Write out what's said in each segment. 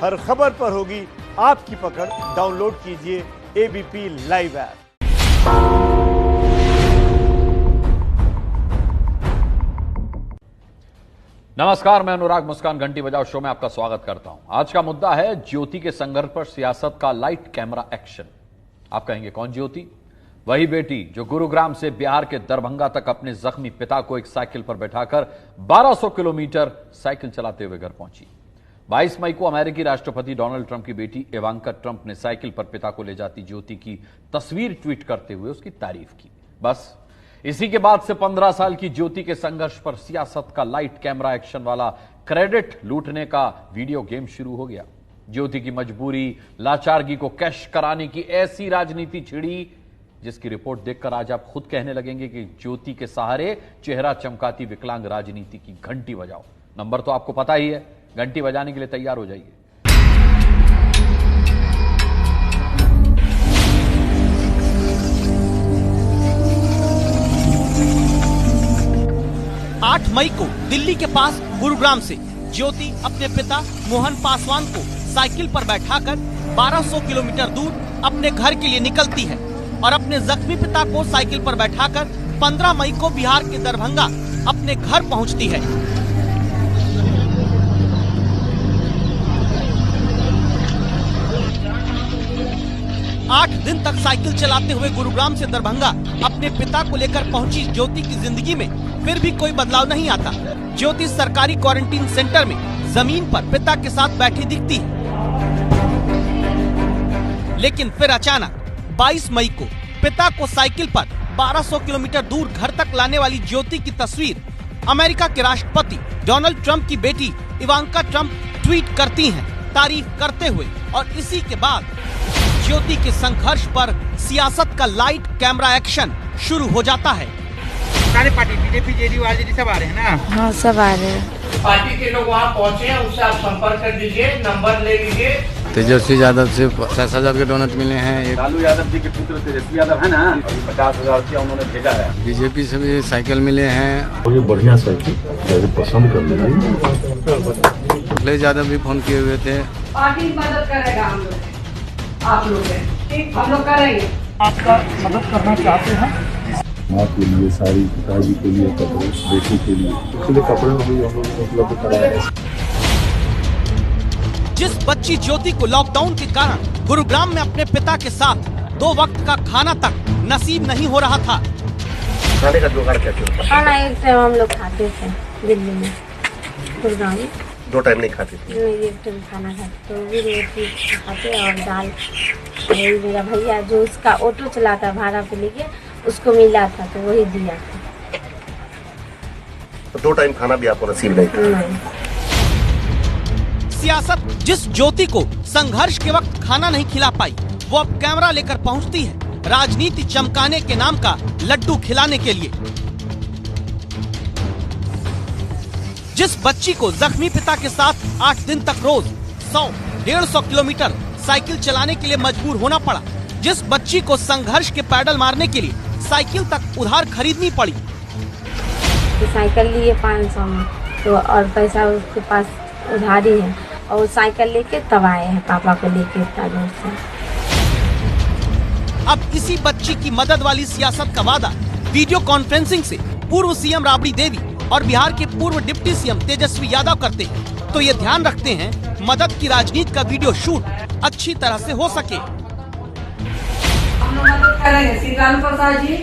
हर खबर पर होगी आपकी पकड़। डाउनलोड कीजिए एबीपी लाइव ऐप। नमस्कार, मैं अनुराग मुस्कान घंटी बजाओ शो में आपका स्वागत करता हूं। आज का मुद्दा है ज्योति के संघर्ष पर सियासत का लाइट कैमरा एक्शन। आप कहेंगे कौन ज्योति? वही बेटी जो गुरुग्राम से बिहार के दरभंगा तक अपने जख्मी पिता को एक साइकिल पर बैठाकर 1200 किलोमीटर साइकिल चलाते हुए घर पहुंची। 22 मई को अमेरिकी राष्ट्रपति डोनाल्ड ट्रंप की बेटी इवांका ट्रंप ने साइकिल पर पिता को ले जाती ज्योति की तस्वीर ट्वीट करते हुए उसकी तारीफ की। बस इसी के बाद से 15 साल की ज्योति के संघर्ष पर सियासत का लाइट कैमरा एक्शन वाला क्रेडिट लूटने का वीडियो गेम शुरू हो गया। ज्योति की मजबूरी, लाचारगी को कैश कराने की ऐसी राजनीति छिड़ी जिसकी रिपोर्ट देखकर आज आप खुद कहने लगेंगे कि ज्योति के सहारे चेहरा चमकाती विकलांग राजनीति की घंटी बजाओ। नंबर तो आपको पता ही है, घंटी बजाने के लिए तैयार हो जाइए। 8 मई को दिल्ली के पास गुरुग्राम से ज्योति अपने पिता मोहन पासवान को साइकिल पर बैठाकर 1200 किलोमीटर दूर अपने घर के लिए निकलती है और अपने जख्मी पिता को साइकिल पर बैठाकर 15 मई को बिहार के दरभंगा अपने घर पहुंचती है। आठ दिन तक साइकिल चलाते हुए गुरुग्राम से दरभंगा अपने पिता को लेकर पहुंची ज्योति की जिंदगी में फिर भी कोई बदलाव नहीं आता। ज्योति सरकारी क्वारंटीन सेंटर में जमीन पर पिता के साथ बैठी दिखती है, लेकिन फिर अचानक 22 मई को पिता को साइकिल पर 1200 किलोमीटर दूर घर तक लाने वाली ज्योति की तस्वीर अमेरिका के राष्ट्रपति डोनाल्ड ट्रंप की बेटी इवांका ट्रंप ट्वीट करती हैं, तारीफ करते हुए। और इसी के बाद ज्योति के संघर्ष पर सियासत का लाइट कैमरा एक्शन शुरू हो जाता है। सारे पार्टी बीजेपी, जेडीयू, आरजेडी सब आ रहे हैं ना? हाँ, सब आ रहे हैं। पार्टी के लोग वहाँ पहुँचे हैं, उससे आप संपर्क कर दीजिए, नंबर ले लीजिए। तेजस्वी यादव से 50,000 के डोनेट मिले हैं। लालू यादव जी के पुत्र तेजस्वी यादव है ना, 50,000 रुपया उन्होंने भेजा है। बीजेपी से भी साइकिल मिले हैं। मुझे बढ़िया साइकिल पसंद कर रही। अखिलेश यादव भी फोन किए हुए थे। पार्टी मदद करेगा हम लोग, आप लोग ठीक, हम लोग करेंगे। आपका मदद करना चाहते हैं। माँ के लिए, सारी पिताजी के लिए, कपड़े बेटी के लिए, इसलिए कपड़े भी हम लोगों ने उपलब्ध कराया है। जिस बच्ची ज्योति को लॉकडाउन के कारण गुरुग्राम में अपने पिता के साथ 2 वक्त का खाना तक नसीब नहीं हो रहा था। खाने का जुगाड़ क्या होता है? खाना एक टाइम हम लोग खाते थे दिल्ली में, गुरुग्राम में 2 टाइम नहीं खाते थे। एक टाइम खाना खाते तो भी रोटी खाते और दाल। मेरा भैया जो उसका ऑटो चलाता भाड़ा पे लेके उसको मिला था तो वही दिया था। तो 2 टाइम खाना भी आपको नसीब नहीं था। सियासत जिस ज्योति को संघर्ष के वक्त खाना नहीं खिला पाई, वो अब कैमरा लेकर पहुंचती है राजनीति चमकाने के नाम का लड्डू खिलाने के लिए। जिस बच्ची को जख्मी पिता के साथ 8 दिन तक रोज 100-150 किलोमीटर साइकिल चलाने के लिए मजबूर होना पड़ा, जिस बच्ची को संघर्ष के पैडल मारने के लिए साइकिल तक उधार खरीदनी पड़ी। साइकिल लिए 500 में तो और पैसा उसके पास उधारी है और साइकिल लेके तब आए हैं पापा को लेके ताजोर से। अब इसी बच्ची की मदद वाली सियासत का वादा वीडियो कॉन्फ्रेंसिंग से पूर्व सीएम राबड़ी देवी और बिहार के पूर्व डिप्टी सीएम तेजस्वी यादव करते हैं, तो ये ध्यान रखते हैं मदद की राजनीति का वीडियो शूट अच्छी तरह से हो सके। हम लोग मदद करेंगे, श्री लालू प्रसाद जी,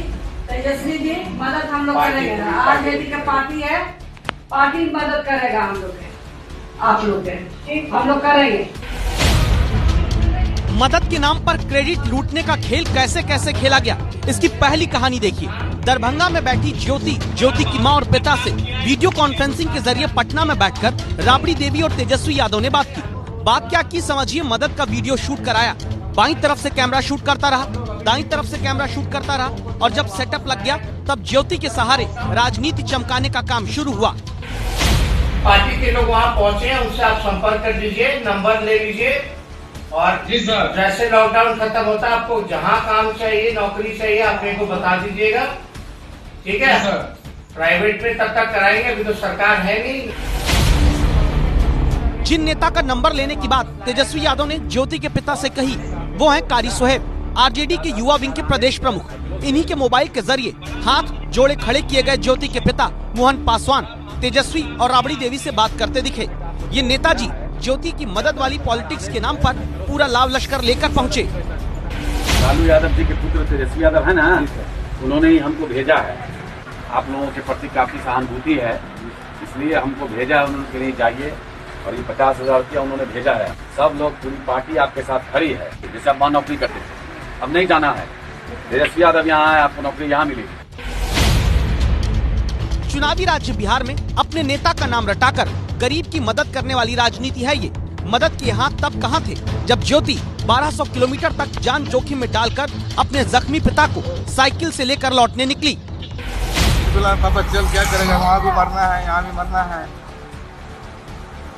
तेजस्वी जी, मदद हम लोग करेंगे। आज बेटी का पार्टी है, पार्टी मदद करेगा हम लोग, आप लोग ठीक, हम लोग करेंगे। मदद के नाम पर क्रेडिट लूटने का खेल कैसे कैसे खेला गया, इसकी पहली कहानी देखिए। दरभंगा में बैठी ज्योति की मां और पिता से वीडियो कॉन्फ्रेंसिंग के जरिए पटना में बैठकर राबड़ी देवी और तेजस्वी यादव ने बात की। बात क्या की समझिए, मदद का वीडियो शूट कराया, बाईं तरफ से कैमरा शूट करता रहा, दाईं तरफ से कैमरा शूट करता रहा, और जब सेटअप लग गया तब ज्योति के सहारे राजनीति चमकाने का काम शुरू हुआ। पार्टी के लोग वहाँ पहुँचे हैं, उससे आप संपर्क कर दीजिए, नंबर ले लीजिए। और जैसे लॉकडाउन खत्म होता है, आपको जहाँ काम चाहिए, नौकरी चाहिए, आप मेरे को बता दीजिएगा, ठीक है? प्राइवेट में तब तक कराएंगे, अभी तो सरकार है नहीं। जिन नेता का नंबर लेने की बात तेजस्वी यादव ने ज्योति के पिता से कही वो है कारी सोहेब, आरजेडी के युवा विंग के प्रदेश प्रमुख। इन्हीं के मोबाइल के जरिए हाथ जोड़े खड़े किए गए ज्योति के पिता मोहन पासवान तेजस्वी और राबड़ी देवी से बात करते दिखे। ये नेताजी ज्योति की मदद वाली पॉलिटिक्स के नाम पर पूरा लाव लश्कर लेकर पहुँचे। लालू यादव जी के पुत्र तेजस्वी यादव है ना, उन्होंने ही हमको भेजा है। आप लोगों के प्रति काफी सहानुभूति है, इसलिए हमको भेजा है उन्होंने, नहीं जाइए। और ये 50,000 रुपया उन्होंने भेजा है। सब लोग, पूरी पार्टी आपके साथ खड़ी है। जैसे आप नौकरी करते थे, अब नहीं जाना है। तेजस्वी यादव यहाँ है, आपको नौकरी यहाँ मिलेगी। चुनावी राज्य बिहार में अपने नेता का नाम रटाकर गरीब की मदद करने वाली राजनीति है ये। मदद के हाथ तब कहां थे जब ज्योति 1200 किलोमीटर तक जान जोखिम में डालकर अपने जख्मी पिता को साइकिल से लेकर लौटने निकली। पापा चल, क्या करेगा, वहाँ भी मरना है, यहाँ भी मरना है,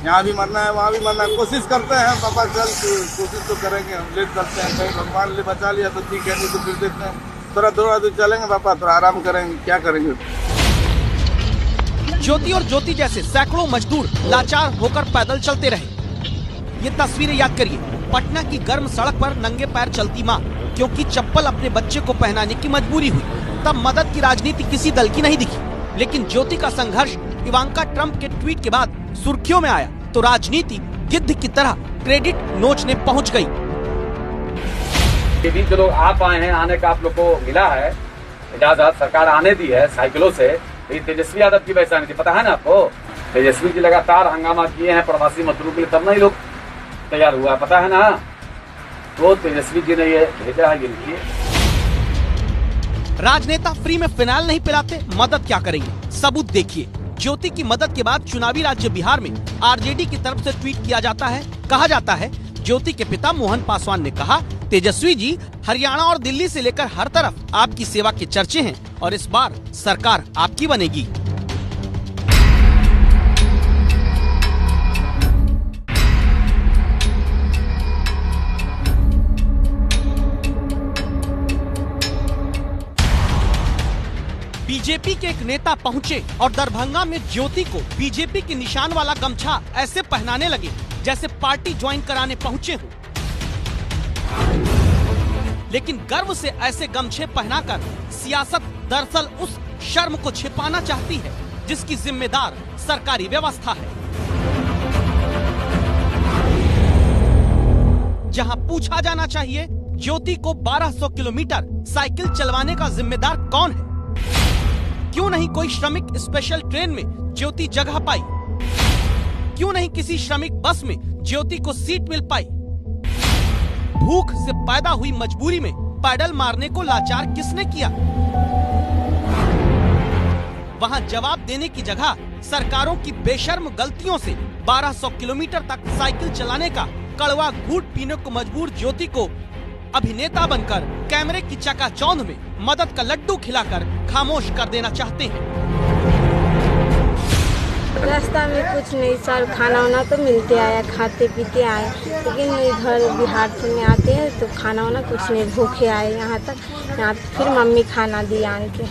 यहाँ भी मरना है, वहाँ भी मरना है। कोशिश करते हैं पापा, चल कोशिश तो करेंगे, हम लेट करते हैं। कहीं भगवान ले बचा लिया तो ठीक है, नहीं तो फिर देखते हैं। थोड़ा चलेंगे पापा, थोड़ा आराम करेंगे, क्या करेंगे। ज्योति और ज्योति जैसे सैकड़ों मजदूर लाचार होकर पैदल चलते रहे। ये तस्वीरें याद करिए, पटना की गर्म सड़क पर नंगे पैर चलती माँ, क्योंकि चप्पल अपने बच्चे को पहनाने की मजबूरी हुई। तब मदद की राजनीति किसी दल की नहीं दिखी, लेकिन ज्योति का संघर्ष इवांका ट्रंप के ट्वीट के बाद सुर्खियों में आया तो राजनीति गिद्ध की तरह क्रेडिट नोचने पहुंच गई। ये भी जो लोग आप आए हैं, आने का आप लोग को मिला है इजाजत, सरकार आने दी है साइकिलों से। ये तेजस्वी यादव की वैसा नहीं थी, पता है ना आपको। तेजस्वी जी लगातार हंगामा किए हैं प्रवासी मजदूरों के लिए, तब नहीं लोग तैयार हुआ, पता है ना। तो तेजस्वी जी ने ये भेजा है। ये राजनेता फ्री में फिनाइल नहीं पिलाते, मदद क्या करेंगे, सबूत देखिए। ज्योति की मदद के बाद चुनावी राज्य बिहार में आरजेडी की तरफ से ट्वीट किया जाता है। कहा जाता है ज्योति के पिता मोहन पासवान ने कहा, तेजस्वी जी, हरियाणा और दिल्ली से लेकर हर तरफ आपकी सेवा के चर्चे हैं और इस बार सरकार आपकी बनेगी। बीजेपी के एक नेता पहुंचे और दरभंगा में ज्योति को बीजेपी के निशान वाला गमछा ऐसे पहनाने लगे जैसे पार्टी ज्वाइन कराने पहुंचे हों। लेकिन गर्व से ऐसे गमछे पहनाकर सियासत दरअसल उस शर्म को छिपाना चाहती है जिसकी जिम्मेदार सरकारी व्यवस्था है। जहां पूछा जाना चाहिए ज्योति को 1200 किलोमीटर साइकिल चलवाने का जिम्मेदार कौन है, क्यों नहीं कोई श्रमिक स्पेशल ट्रेन में ज्योति जगह पाई, क्यों नहीं किसी श्रमिक बस में ज्योति को सीट मिल पाई, भूख से पैदा हुई मजबूरी में पैडल मारने को लाचार किसने किया। वहां जवाब देने की जगह सरकारों की बेशर्म गलतियों से 1200 किलोमीटर तक साइकिल चलाने का कड़वा घूंट पीने को मजबूर ज्योति को अभिनेता बनकर कैमरे की चकाचौंध में मदद का लड्डू खिलाकर खामोश कर देना चाहते हैं। रास्ता में कुछ नहीं सर, खाना वाना तो मिलते आया, खाते पीते आए, लेकिन इधर बिहार से में आते हैं तो खाना वाना कुछ नहीं, भूखे आए यहाँ तक। यहाँ फिर मम्मी खाना दी आन के।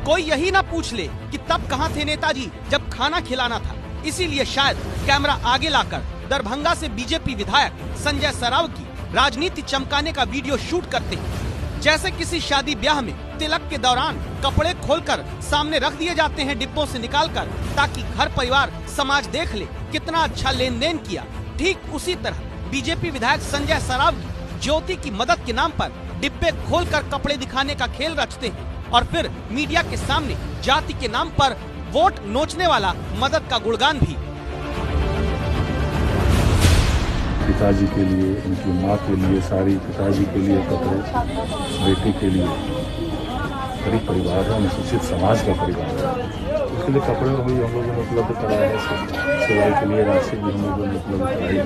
कोई यही ना पूछ ले कि तब कहाँ थे नेताजी जब खाना खिलाना था। इसीलिए शायद कैमरा आगे लाकर दरभंगा से बीजेपी विधायक संजय सराव की राजनीति चमकाने का वीडियो शूट करते हैं। जैसे किसी शादी ब्याह में तिलक के दौरान कपड़े खोलकर सामने रख दिए जाते हैं डिब्बों से निकालकर, ताकि घर परिवार समाज देख ले कितना अच्छा लेन देन किया। ठीक उसी तरह बीजेपी विधायक संजय सराव ज्योति की मदद के नाम पर डिब्बे खोलकर कपड़े दिखाने का खेल रचते हैं और फिर मीडिया के सामने जाति के नाम पर वोट नोचने वाला मदद का गुणगान भी। पिताजी के लिए, उनकी माँ के लिए साड़ी, पिताजी के लिए कपड़े, बेटे के लिए, गरीब परिवार है, अनुसूचित समाज का परिवार है, उसके लिए कपड़े भी हम लोगों ने उपलब्ध कराए हैं। सिलाई के लिए राशि भी हम लोगों ने उपलब्ध कराई है।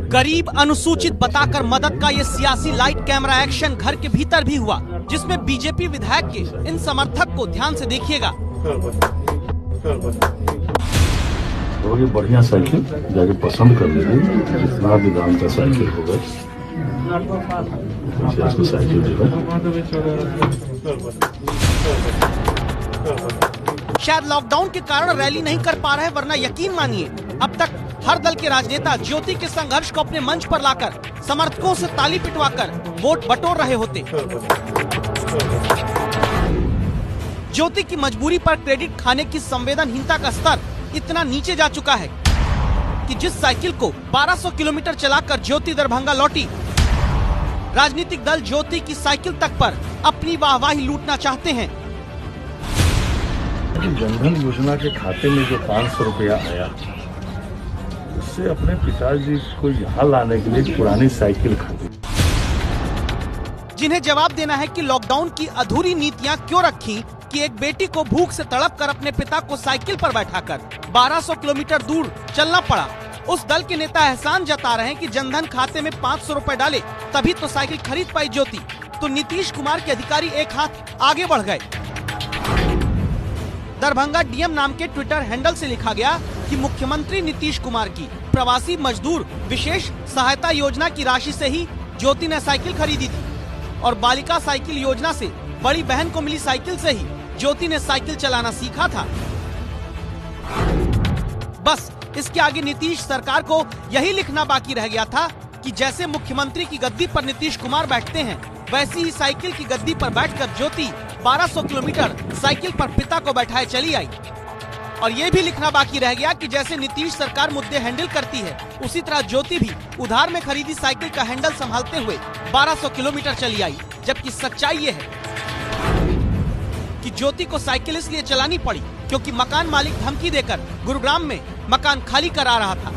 गरीब अनुसूचित बताकर मदद का ये सियासी लाइट कैमरा एक्शन घर के भीतर भी हुआ, जिसमें बीजेपी विधायक के इन समर्थक को ध्यान से देखिएगा। तो ये बढ़िया साइकिल जाके पसंद कर लीजिए, जितना भी दाम का साइकिल होगा उसको साइकिल जो है शायद लॉकडाउन के कारण रैली नहीं कर पा रहे, वरना यकीन मानिए अब तक हर दल के राजनेता ज्योति के संघर्ष को अपने मंच पर लाकर समर्थकों से ताली पिटवाकर वोट बटोर रहे होते। ज्योति की मजबूरी पर क्रेडिट खाने की संवेदनहीनता का स्तर इतना नीचे जा चुका है कि जिस साइकिल को 1200 किलोमीटर चलाकर ज्योति दरभंगा लौटी, राजनीतिक दल ज्योति की साइकिल तक पर अपनी वाहवाही लूटना चाहते हैं। जनधन योजना के खाते में जो 500 रुपया आया, उससे अपने पिताजी को यहाँ लाने के लिए पुरानी साइकिल खरीदी। जिन्हें जवाब देना है कि लॉकडाउन की अधूरी नीतियां क्यों रखी कि एक बेटी को भूख से तड़प कर अपने पिता को साइकिल पर बैठाकर 1200 किलोमीटर दूर चलना पड़ा। उस दल के नेता एहसान जता रहे हैं कि जनधन खाते में 500 रुपए डाले तभी तो साइकिल खरीद पाई ज्योति, तो नीतीश कुमार के अधिकारी एक हाथ आगे बढ़ गए। दरभंगा डीएम नाम के ट्विटर हैंडल से लिखा गया कि मुख्यमंत्री नीतीश कुमार की प्रवासी मजदूर विशेष सहायता योजना की राशि से ही ज्योति ने साइकिल खरीदी थी और बालिका साइकिल योजना से बड़ी बहन को मिली साइकिल से ही ज्योति ने साइकिल चलाना सीखा था। बस इसके आगे नीतीश सरकार को यही लिखना बाकी रह गया था कि जैसे मुख्यमंत्री की गद्दी पर नीतीश कुमार बैठते हैं, वैसी ही साइकिल की गद्दी पर बैठकर ज्योति 1200 किलोमीटर साइकिल पर पिता को बैठाए चली आई। और ये भी लिखना बाकी रह गया कि जैसे नीतीश सरकार मुद्दे हैंडल करती है, उसी तरह ज्योति भी उधार में खरीदी साइकिल का हैंडल संभालते हुए 1200 किलोमीटर चली आई। जबकि सच्चाई ये है कि ज्योति को साइकिल इसलिए चलानी पड़ी क्योंकि मकान मालिक धमकी देकर गुरुग्राम में मकान खाली करा रहा था।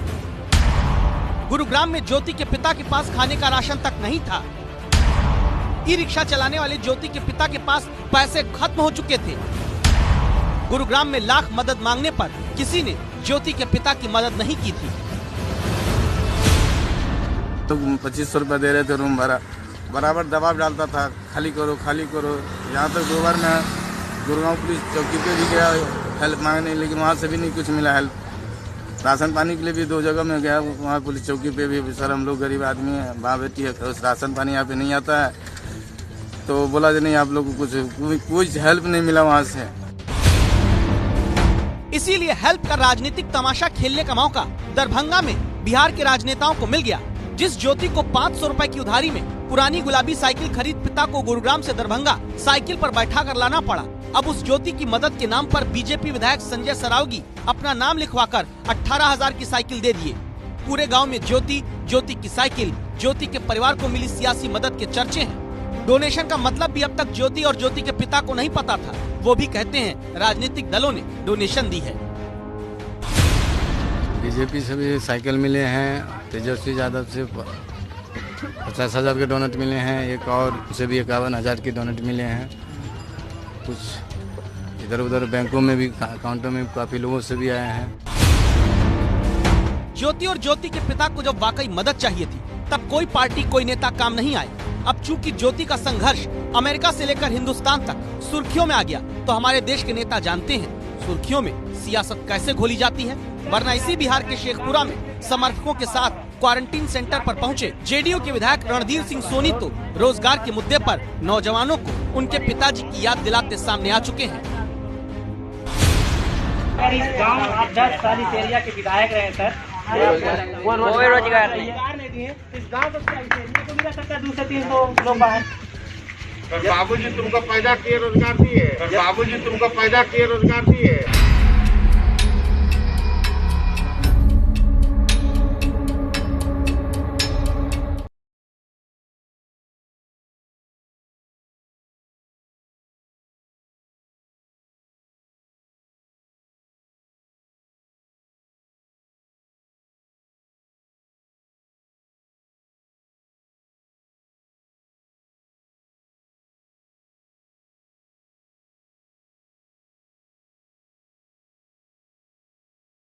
गुरुग्राम में ज्योति के पिता के पास खाने का राशन तक नहीं था। ई रिक्शा चलाने वाले ज्योति के पिता के पास पैसे खत्म हो चुके थे। गुरुग्राम में लाख मदद मांगने पर किसी ने ज्योति के पिता की मदद नहीं की थी। तो 2500 रुपया दे रहे थे रूम भाड़ा, बराबर दबाव डालता था, खाली करो खाली करो। यहाँ तक 2 बार मैं गुरुग्राम पुलिस चौकी पे भी गया हेल्प मांगने, लेकिन वहाँ से भी नहीं कुछ मिला हेल्प। राशन पानी के लिए भी 2 जगह में गया, वहाँ पुलिस चौकी पे भी, सर हम लोग गरीब आदमी हैं, माँ बेटी है, राशन पानी यहाँ पे नहीं आता है। तो बोला जी नहीं आप लोग को कुछ हेल्प नहीं मिला वहाँ से। इसीलिए हेल्प का राजनीतिक तमाशा खेलने का मौका दरभंगा में बिहार के राजनेताओं को मिल गया। जिस ज्योति को 500 रुपए की उधारी में पुरानी गुलाबी साइकिल खरीद पिता को गुरुग्राम से दरभंगा साइकिल पर बैठा कर लाना पड़ा, अब उस ज्योति की मदद के नाम पर बीजेपी विधायक संजय सरावगी अपना नाम लिखवाकर 18,000 की साइकिल दे दिए। पूरे गांव में ज्योति, ज्योति की साइकिल, ज्योति के परिवार को मिली सियासी मदद के चर्चे हैं। डोनेशन का मतलब भी अब तक ज्योति और ज्योति के पिता को नहीं पता था। वो भी कहते हैं राजनीतिक दलों ने डोनेशन दी है। बीजेपी से भी साइकिल मिले हैं, तेजस्वी यादव से 50,000 के डोनेट मिले हैं, एक और उसे भी 51,000 के डोनेट मिले हैं। कुछ इधर उधर बैंकों में भी, अकाउंटों में काफी लोगों से भी आए हैं। ज्योति और ज्योति के पिता को जब वाकई मदद चाहिए थी, तब कोई पार्टी कोई नेता काम नहीं आए। अब चूंकि ज्योति का संघर्ष अमेरिका से लेकर हिंदुस्तान तक सुर्खियों में आ गया, तो हमारे देश के नेता जानते हैं सुर्खियों में सियासत कैसे घोली जाती है। वरना इसी बिहार के शेखपुरा में समर्थकों के साथ क्वारंटीन सेंटर पर पहुंचे जेडीयू के विधायक रणधीर सिंह सोनी तो रोजगार के मुद्दे पर नौजवानों को उनके पिताजी की याद दिलाते सामने आ चुके हैं। इस गांव आप 10 साल इस एरिया के विधायक रहे सर, कोई रोजगार नहीं दिए। इस गांव को मिला सकता 200 से 300 लोग बाहर। बाबूजी तुमको पैदा किए रोजगार दिए, बाबूजी तुमको पैदा किए रोजगार दिए।